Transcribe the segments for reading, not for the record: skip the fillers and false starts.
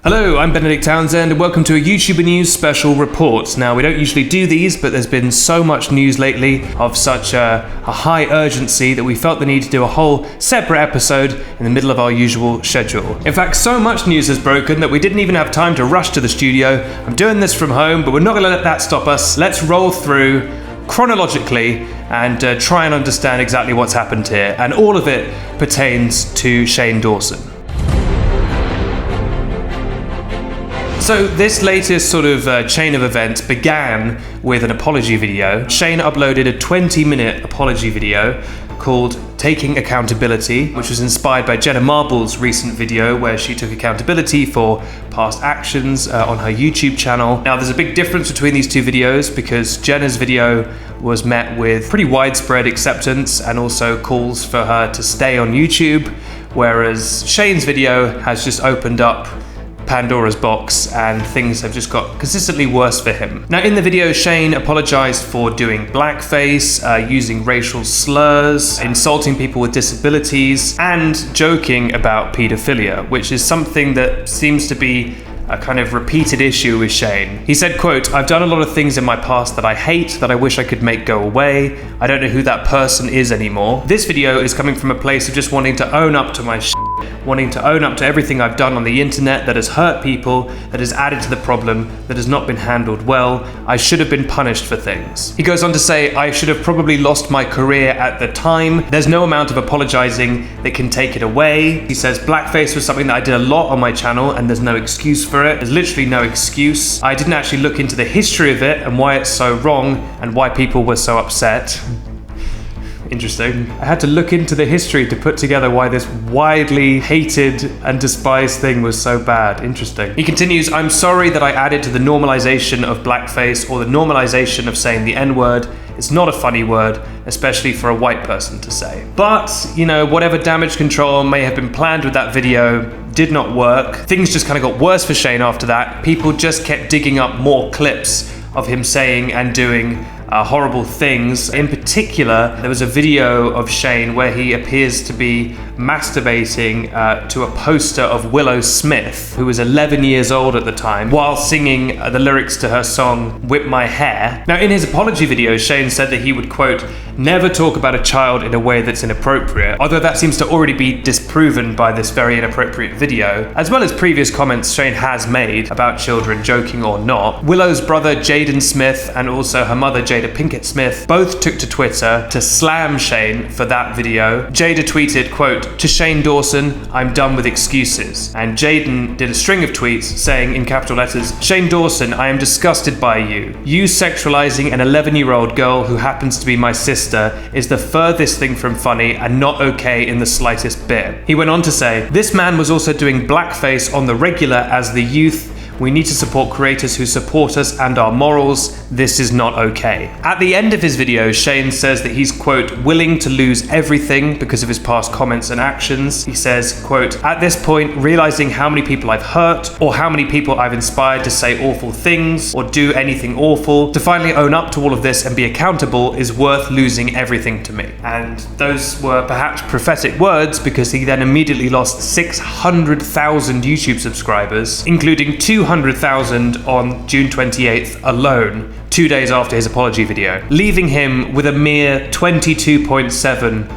Hello, I'm Benedict Townsend and welcome to a YouTuber News special report. Now, we don't usually do these, but there's been so much news lately of such a high urgency that we felt the need to do a whole separate episode in the middle of our usual schedule. In fact, so much news has broken that we didn't even have time to rush to the studio. I'm doing this from home, but we're not going to let that stop us. Let's roll through chronologically and try and understand exactly what's happened here. And all of it pertains to Shane Dawson. So this latest sort of chain of events began with an apology video. Shane uploaded a 20-minute apology video called Taking Accountability, which was inspired by Jenna Marble's recent video where she took accountability for past actions on her YouTube channel. Now, there's a big difference between these two videos because Jenna's video was met with pretty widespread acceptance and also calls for her to stay on YouTube, whereas Shane's video has just opened up Pandora's box and things have just got consistently worse for him. Now, in the video, Shane apologized for doing blackface, using racial slurs, insulting people with disabilities, and joking about pedophilia, which is something that seems to be a kind of repeated issue with Shane. He said, quote, "I've done a lot of things in my past that I hate, that I wish I could make go away. I don't know who that person is anymore." This video is coming from a place of just wanting to own up to my shit, wanting to own up to everything I've done on the internet that has hurt people, that has added to the problem, that has not been handled well. I should have been punished for things. He goes on to say, "I should have probably lost my career at the time. There's no amount of apologizing that can take it away." He says, "Blackface was something that I did a lot on my channel and there's no excuse for it. There's literally no excuse. I didn't actually look into the history of it and why it's so wrong and why people were so upset." Interesting. I had to look into the history to put together why this widely hated and despised thing was so bad. Interesting. He continues, "I'm sorry that I added to the normalization of blackface or the normalization of saying the N-word. It's not a funny word, especially for a white person to say. But, you know, whatever damage control may have been planned with that video did not work." Things just kind of got worse for Shane after that. People just kept digging up more clips of him saying and doing horrible things. In particular, there was a video of Shane where he appears to be masturbating to a poster of Willow Smith, who was 11 years old at the time, while singing the lyrics to her song "Whip My Hair." Now, in his apology video, Shane said that he would, quote, "never talk about a child in a way that's inappropriate," although that seems to already be disproven by this very inappropriate video, as well as previous comments Shane has made about children, joking or not. Willow's brother Jaden Smith and also her mother Jada Pinkett Smith both took to Twitter to slam Shane for that video. Jada tweeted, quote, "To Shane Dawson, I'm done with excuses." And Jaden did a string of tweets saying in capital letters, "Shane Dawson, I am disgusted by you. You sexualizing an 11-year-old girl who happens to be my sister is the furthest thing from funny and not okay in the slightest bit." He went on to say, "This man was also doing blackface on the regular as the youth. We need to support creators who support us and our morals. This is not okay." At the end of his video, Shane says that he's, quote, "willing to lose everything because of his past comments and actions." He says, quote, "At this point, realizing how many people I've hurt or how many people I've inspired to say awful things or do anything awful, to finally own up to all of this and be accountable is worth losing everything to me." And those were perhaps prophetic words because he then immediately lost 600,000 YouTube subscribers, including 200,000 on June 28th alone, 2 days after his apology video, leaving him with a mere 22.7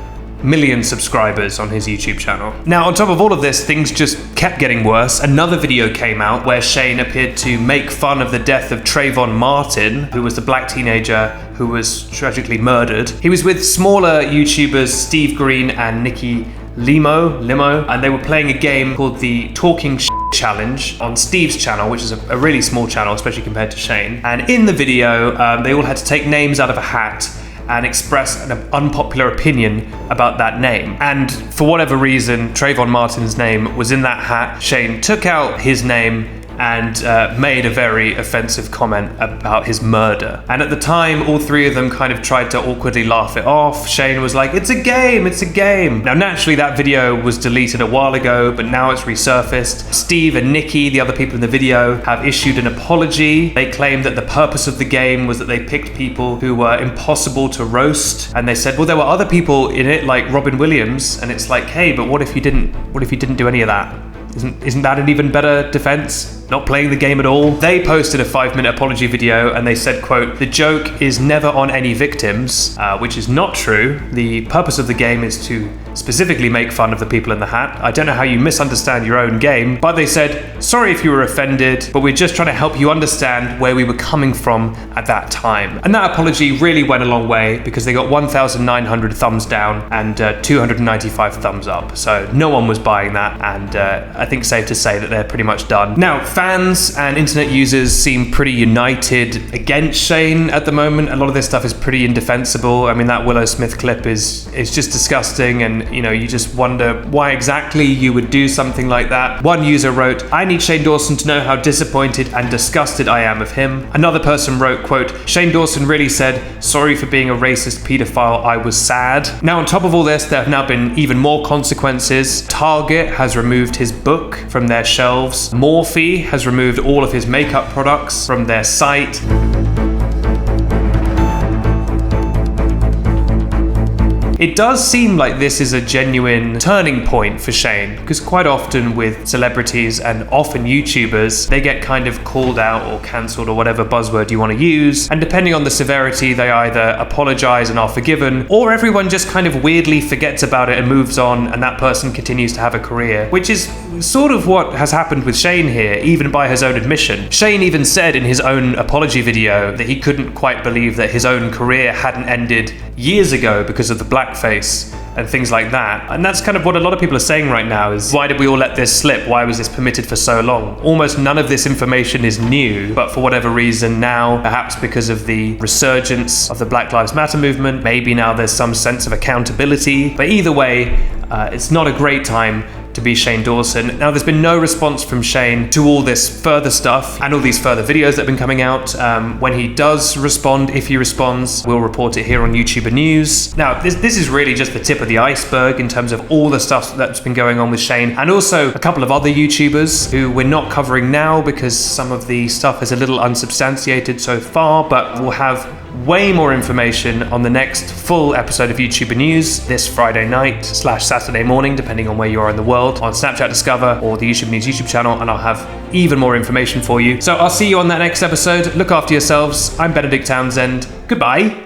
million subscribers on his YouTube channel. Now, on top of all of this, things just kept getting worse. Another video came out where Shane appeared to make fun of the death of Trayvon Martin, who was the black teenager who was tragically murdered. He was with smaller YouTubers Steve Green and Nikki Limo, and they were playing a game called the Talking Challenge on Steve's channel, which is a really small channel, especially compared to Shane. And in the video, they all had to take names out of a hat and express an unpopular opinion about that name. And for whatever reason, Trayvon Martin's name was in that hat. Shane took out his name and made a very offensive comment about his murder. And at the time, all three of them kind of tried to awkwardly laugh it off. Shane was like, "It's a game, it's a game." Now, naturally, that video was deleted a while ago, but now it's resurfaced. Steve and Nikki, the other people in the video, have issued an apology. They claim that the purpose of the game was that they picked people who were impossible to roast. And they said, well, there were other people in it, like Robin Williams. And it's like, hey, but what if you didn't do any of that? Isn't that an even better defense? Not playing the game at all? They posted a 5-minute apology video and they said, quote, "The joke is never on any victims," which is not true. The purpose of the game is to specifically make fun of the people in the hat. I don't know how you misunderstand your own game, but they said, "Sorry if you were offended, but we're just trying to help you understand where we were coming from at that time." And that apology really went a long way because they got 1,900 thumbs down and 295 thumbs up. So no one was buying that, and I think safe to say that they're pretty much done. Now, fans and internet users seem pretty united against Shane at the moment. A lot of this stuff is pretty indefensible. I mean, that Willow Smith clip is just disgusting, and you just wonder why exactly you would do something like that. One user wrote, "I need Shane Dawson to know how disappointed and disgusted I am of him." Another person wrote, quote, "Shane Dawson really said, 'Sorry for being a racist pedophile, I was sad.'" Now, on top of all this, there have now been even more consequences. Target has removed his book from their shelves. Morphe has removed all of his makeup products from their site. It does seem like this is a genuine turning point for Shane, because quite often with celebrities and often YouTubers, they get kind of called out or cancelled or whatever buzzword you want to use, and depending on the severity, they either apologize and are forgiven, or everyone just kind of weirdly forgets about it and moves on, and that person continues to have a career, which is sort of what has happened with Shane here, even by his own admission. Shane even said in his own apology video that he couldn't quite believe that his own career hadn't ended years ago because of the blackface and things like that. And that's kind of what a lot of people are saying right now is, why did we all let this slip? Why was this permitted for so long? Almost none of this information is new, but for whatever reason now, perhaps because of the resurgence of the Black Lives Matter movement, maybe now there's some sense of accountability. But either way, it's not a great time to be Shane Dawson. Now, there's been no response from Shane to all this further stuff and all these further videos that have been coming out. When he does respond, if he responds, we'll report it here on YouTuber News. Now, this is really just the tip of the iceberg in terms of all the stuff that's been going on with Shane, and also a couple of other YouTubers who we're not covering now because some of the stuff is a little unsubstantiated so far, but we'll have way more information on the next full episode of YouTuber News this Friday night / Saturday morning, depending on where you are in the world, on Snapchat Discover or the YouTuber News YouTube channel, and I'll have even more information for you. So I'll see you on that next episode. Look after yourselves. I'm Benedict Townsend. Goodbye.